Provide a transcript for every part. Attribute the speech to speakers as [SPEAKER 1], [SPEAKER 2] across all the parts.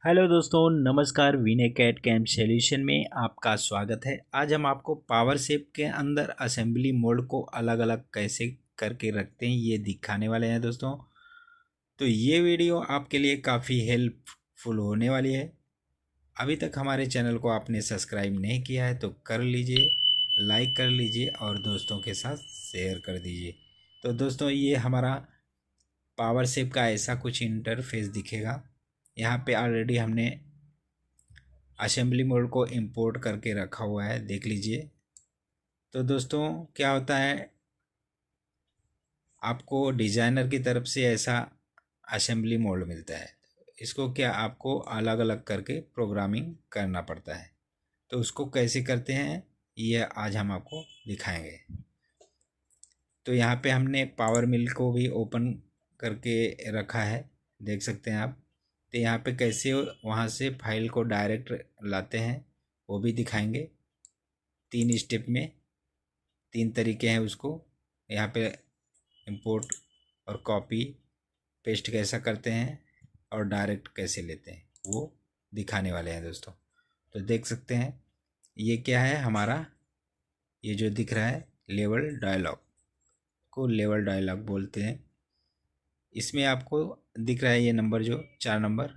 [SPEAKER 1] Hello दोस्तों, नमस्कार। विनय cat camp solution में आपका स्वागत है। आज हम आपको पावर शेप के अंदर असेंबली मोड को अलग अलग कैसे करके रखते हैं ये दिखाने वाले हैं दोस्तों। तो ये वीडियो आपके लिए काफ़ी हेल्पफुल होने वाली है। अभी तक हमारे चैनल को आपने सब्सक्राइब नहीं किया है तो कर लीजिए, लाइक कर लीजिए और दोस्तों के साथ शेयर कर दीजिए। तो दोस्तों, ये हमारा पावर शेप का ऐसा कुछ इंटरफेस दिखेगा। यहाँ पे ऑलरेडी हमने असेंबली मोड को इंपोर्ट करके रखा हुआ है, देख लीजिए। तो दोस्तों, क्या होता है, आपको डिज़ाइनर की तरफ से ऐसा असेंबली मोड मिलता है। इसको क्या आपको अलग अलग करके प्रोग्रामिंग करना पड़ता है। तो उसको कैसे करते हैं ये आज हम आपको दिखाएंगे। तो यहाँ पे हमने पावर मिल को भी ओपन करके रखा है, देख सकते हैं आप। तो यहाँ पे कैसे वहाँ से फाइल को डायरेक्ट लाते हैं वो भी दिखाएंगे। 3 स्टेप में 3 तरीके हैं उसको। यहाँ पे इंपोर्ट और कॉपी पेस्ट कैसा करते हैं और डायरेक्ट कैसे लेते हैं वो दिखाने वाले हैं दोस्तों। तो देख सकते हैं ये क्या है हमारा, ये जो दिख रहा है लेवल डायलॉग को लेवल डायलॉग बोलते हैं। इसमें आपको दिख रहा है ये नंबर, जो 4 नंबर,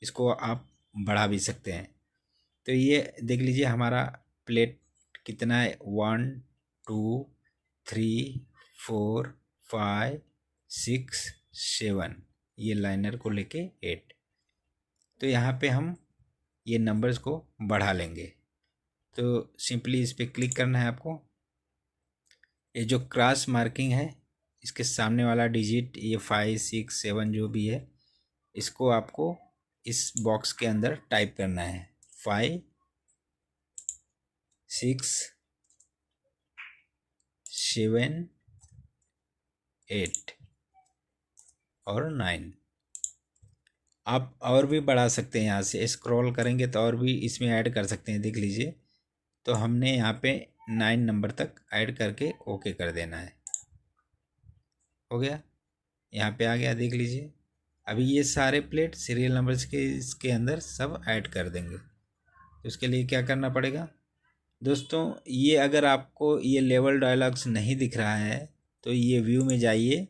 [SPEAKER 1] इसको आप बढ़ा भी सकते हैं। तो ये देख लीजिए हमारा प्लेट कितना है, 1 2 3 4 5 6 7, ये लाइनर को लेके 8। तो यहाँ पे हम ये नंबर्स को बढ़ा लेंगे। तो सिंपली इस पर क्लिक करना है आपको। ये जो क्रॉस मार्किंग है इसके सामने वाला डिजिट, ये 5 6 7 जो भी है, इसको आपको इस बॉक्स के अंदर टाइप करना है। 5 6 7 8 और 9। आप और भी बढ़ा सकते हैं, यहाँ से स्क्रॉल करेंगे तो और भी इसमें ऐड कर सकते हैं, देख लीजिए। तो हमने यहाँ पे 9 नंबर तक ऐड करके ओके कर देना है। हो गया, यहाँ पे आ गया, देख लीजिए। अभी ये सारे प्लेट सीरियल नंबर्स के इसके अंदर सब ऐड कर देंगे। तो उसके लिए क्या करना पड़ेगा दोस्तों, ये अगर आपको ये लेवल डायलॉग्स नहीं दिख रहा है तो ये व्यू में जाइए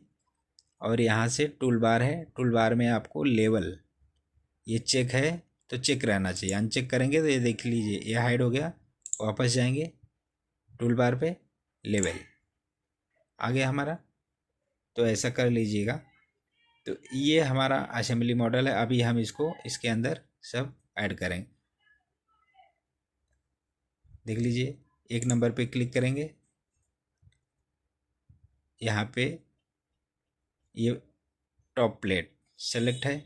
[SPEAKER 1] और यहाँ से टूल बार है, टूल बार में आपको लेवल, ये चेक है तो चेक रहना चाहिए। अनचेक करेंगे तो ये देख लीजिए ये हाइड हो गया। वापस जाएंगे टूल बार पे, लेवल आ गया हमारा। तो ऐसा कर लीजिएगा। तो ये हमारा असेंबली मॉडल है। अभी हम इसको इसके अंदर सब ऐड करेंगे, देख लीजिए। 1 नंबर पे क्लिक करेंगे, यहाँ पे ये टॉप प्लेट सेलेक्ट है।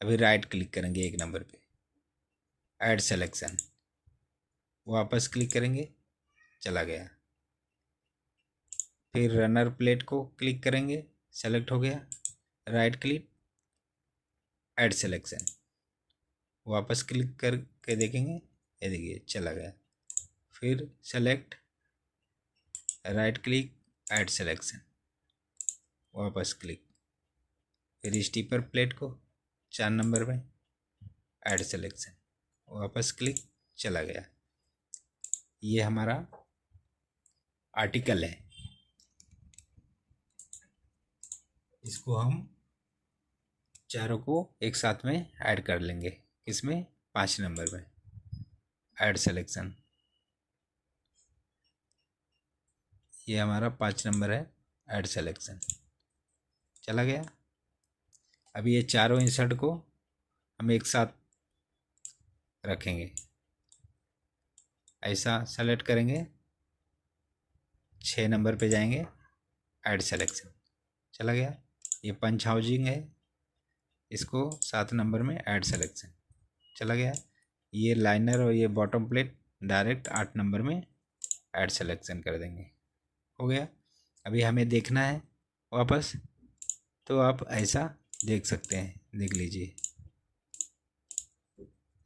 [SPEAKER 1] अभी राइट क्लिक करेंगे 1 नंबर पे, ऐड सेलेक्शन, वापस क्लिक करेंगे, चला गया। फिर रनर प्लेट को क्लिक करेंगे, सेलेक्ट हो गया, राइट क्लिक, ऐड सेलेक्शन, वापस क्लिक करके देखेंगे, ये देखिए चला गया। फिर select, right click, add selection, वापस क्लिक। फिर स्टीपर प्लेट को 4 नंबर में ऐड सेलेक्शन, वापस क्लिक, चला गया। ये हमारा आर्टिकल है, इसको हम चारों को एक साथ में ऐड कर लेंगे। किसमें, 5 नंबर में, ऐड सेलेक्शन। ये हमारा 5 नंबर है, ऐड सेलेक्शन, चला गया। अभी ये चारों इंसर्ट को हम एक साथ रखेंगे, ऐसा सेलेक्ट करेंगे, 6 नंबर पे जाएंगे, ऐड सेलेक्शन, चला गया। ये पंच हाउसिंग है, इसको 7 नंबर में ऐड सेलेक्शन, चला गया। ये लाइनर और ये बॉटम प्लेट डायरेक्ट 8 नंबर में ऐड सेलेक्शन कर देंगे, हो गया। अभी हमें देखना है वापस, तो आप ऐसा देख सकते हैं, देख लीजिए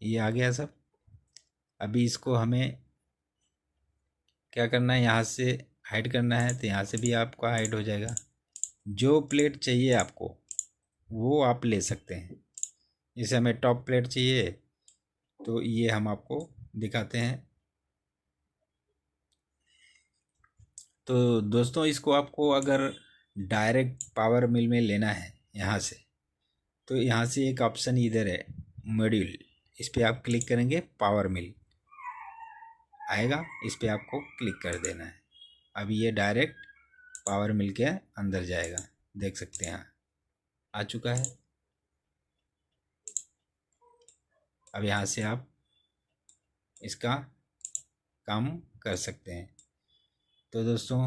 [SPEAKER 1] ये आ गया सब। अभी इसको हमें क्या करना है, यहाँ से हाइड करना है तो यहाँ से भी आपका हाइड हो जाएगा। जो प्लेट चाहिए आपको वो आप ले सकते हैं। जैसे हमें टॉप प्लेट चाहिए तो ये हम आपको दिखाते हैं। तो दोस्तों इसको आपको अगर डायरेक्ट पावर मिल में लेना है यहाँ से, तो यहाँ से एक ऑप्शन इधर है मॉड्यूल, इस पर आप क्लिक करेंगे, पावर मिल आएगा, इस पर आपको क्लिक कर देना है। अब ये डायरेक्ट पावर मिल के अंदर जाएगा, देख सकते हैं आ चुका है। अब यहाँ से आप इसका काम कर सकते हैं। तो दोस्तों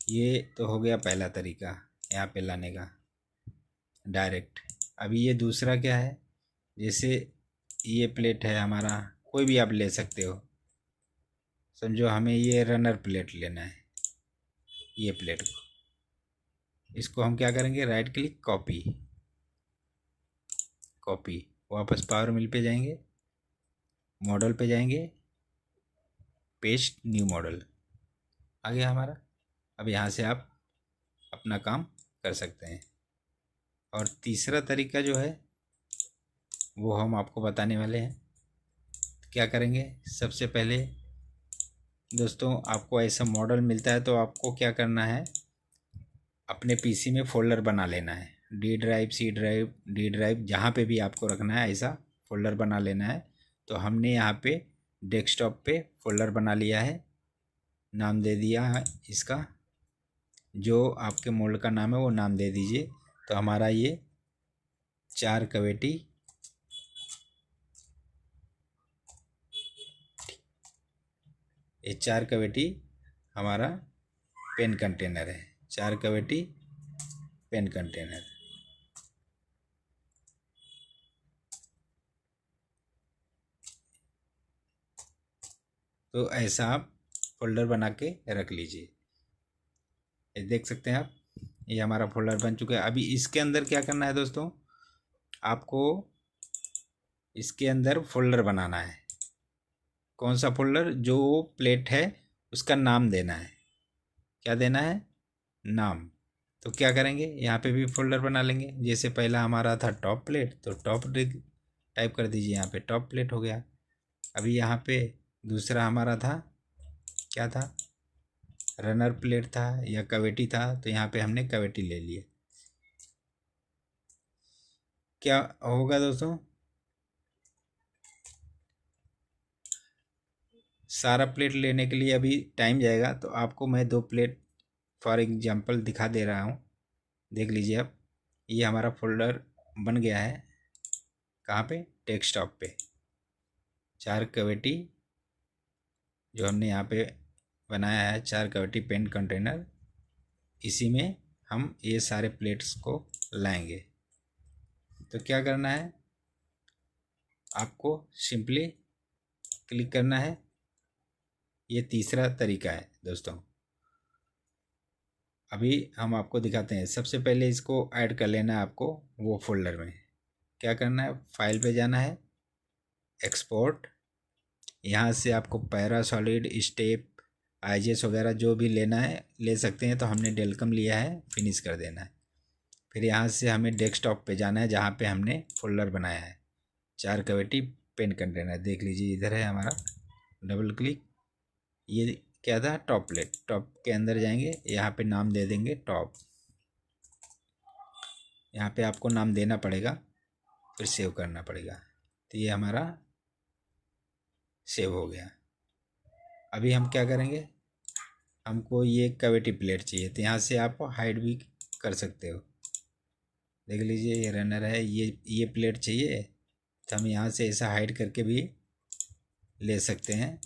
[SPEAKER 1] ये तो हो गया पहला तरीका यहाँ पे लाने का, डायरेक्ट। अभी ये दूसरा क्या है, जैसे ये प्लेट है हमारा, कोई भी आप ले सकते हो। समझो हमें ये रनर प्लेट लेना है, ये प्लेट को, इसको हम क्या करेंगे, राइट क्लिक, कॉपी, कॉपी, वापस पावर मिल पे जाएंगे, मॉडल पे जाएंगे, पेस्ट न्यू मॉडल, आ गया हमारा। अब यहाँ से आप अपना काम कर सकते हैं। और तीसरा तरीका जो है वो हम आपको बताने वाले हैं। क्या करेंगे, सबसे पहले दोस्तों आपको ऐसा मॉडल मिलता है तो आपको क्या करना है, अपने पीसी में फ़ोल्डर बना लेना है, D drive, C drive, D drive, जहाँ पे भी आपको रखना है ऐसा फ़ोल्डर बना लेना है। तो हमने यहाँ पे डेस्कटॉप पे फ़ोल्डर बना लिया है, नाम दे दिया है इसका, जो आपके मोल्ड का नाम है वो नाम दे दीजिए। तो हमारा ये 4 कवेटी, ये 4 कवेटी हमारा पेन कंटेनर है, 4 कवेटी पेन कंटेनर। तो ऐसा आप फोल्डर बना के रख लीजिए। ये देख सकते हैं आप, ये हमारा फोल्डर बन चुका है। अभी इसके अंदर क्या करना है दोस्तों, आपको इसके अंदर फोल्डर बनाना है। कौन सा फोल्डर, जो प्लेट है उसका नाम देना है। क्या देना है, नाम। तो क्या करेंगे, यहाँ पे भी फोल्डर बना लेंगे। जैसे पहला हमारा था टॉप प्लेट, तो टॉप टाइप कर दीजिए, यहाँ पे टॉप प्लेट हो गया। अभी यहाँ पे दूसरा हमारा था, क्या था, रनर प्लेट था या कवेटी था, तो यहाँ पे हमने कवेटी ले लिया। क्या होगा दोस्तों, सारा प्लेट लेने के लिए अभी टाइम जाएगा, तो आपको मैं 2 प्लेट फॉर एग्जांपल दिखा दे रहा हूँ, देख लीजिए आप। ये हमारा फोल्डर बन गया है, कहाँ पे, डेस्कटॉप पे। 4 कवेटी जो हमने यहाँ पे बनाया है, 4 कवेटी पेन कंटेनर, इसी में हम ये सारे प्लेट्स को लाएंगे। तो क्या करना है, आपको सिंपली क्लिक करना है। ये तीसरा तरीका है दोस्तों। अभी हम आपको दिखाते हैं। सबसे पहले इसको ऐड कर लेना है आपको वो फोल्डर में। क्या करना है, फाइल पे जाना है, एक्सपोर्ट, यहाँ से आपको पैरा सॉलिड, स्टेप, आईजेस वगैरह जो भी लेना है ले सकते हैं। तो हमने डेलकम लिया है, फिनिश कर देना है। फिर यहाँ से हमें डेस्कटॉप पे जाना है, जहाँ पे हमने फोल्डर बनाया है 4 कवेटी पेन कंटेनर, देख लीजिए इधर है हमारा। डबल क्लिक, ये क्या था, टॉप प्लेट, टॉप के अंदर जाएंगे, यहाँ पे नाम दे देंगे टॉप। यहाँ पे आपको नाम देना पड़ेगा, फिर सेव करना पड़ेगा। तो ये हमारा सेव हो गया। अभी हम क्या करेंगे, हमको ये कवेटी प्लेट चाहिए, तो यहाँ से आप हाइड भी कर सकते हो। देख लीजिए ये रनर है, ये प्लेट चाहिए, तो हम यहाँ से ऐसा हाइड करके भी ले सकते हैं,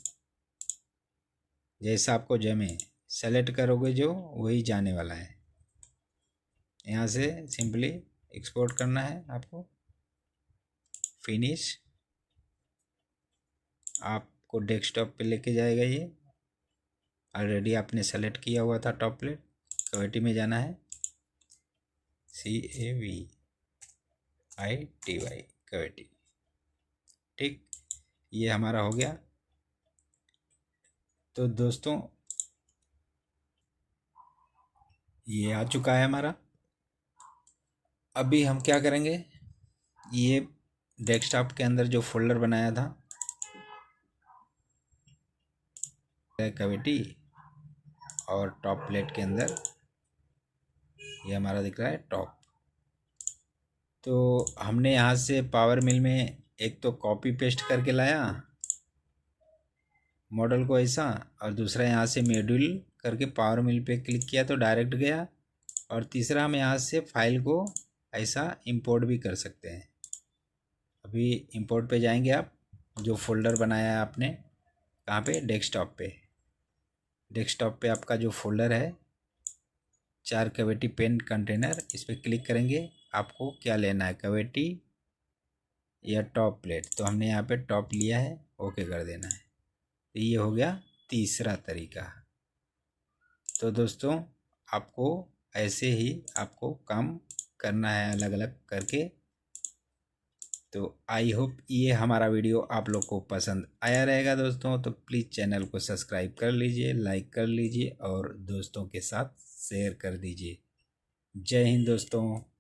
[SPEAKER 1] जैसा आपको जमे। सेलेक्ट करोगे जो वही जाने वाला है। यहाँ से सिंपली एक्सपोर्ट करना है आपको, फिनिश, आपको डेस्कटॉप पे लेके जाएगा। ये ऑलरेडी आपने सेलेक्ट किया हुआ था टॉप प्लेट, कवेटी में जाना है, CAVITY, कवेटी। ठीक, ये हमारा हो गया। तो दोस्तों ये आ चुका है हमारा। अभी हम क्या करेंगे, ये डेस्कटॉप के अंदर जो फोल्डर बनाया था कैविटी, और टॉप प्लेट के अंदर ये हमारा दिख रहा है टॉप। तो हमने यहाँ से पावर मिल में एक तो कॉपी पेस्ट करके लाया मॉडल को ऐसा, और दूसरा यहाँ से मॉड्यूल करके पावर मिल पे क्लिक किया तो डायरेक्ट गया, और तीसरा हम यहाँ से फाइल को ऐसा इंपोर्ट भी कर सकते हैं। अभी इंपोर्ट पे जाएंगे आप, जो फोल्डर बनाया है आपने कहाँ पे, डेस्कटॉप पे। डेस्कटॉप पे आपका जो फोल्डर है 4 कैविटी पेन कंटेनर, इस पर क्लिक करेंगे। आपको क्या लेना है, कैविटी या टॉप प्लेट, तो हमने यहाँ पे टॉप लिया है, ओके कर देना है। तो ये हो गया तीसरा तरीका। तो दोस्तों आपको ऐसे ही आपको काम करना है अलग अलग करके। तो आई होप ये हमारा वीडियो आप लोग को पसंद आया रहेगा दोस्तों। तो प्लीज़ चैनल को सब्सक्राइब कर लीजिए, लाइक कर लीजिए और दोस्तों के साथ शेयर कर दीजिए। जय हिंद दोस्तों।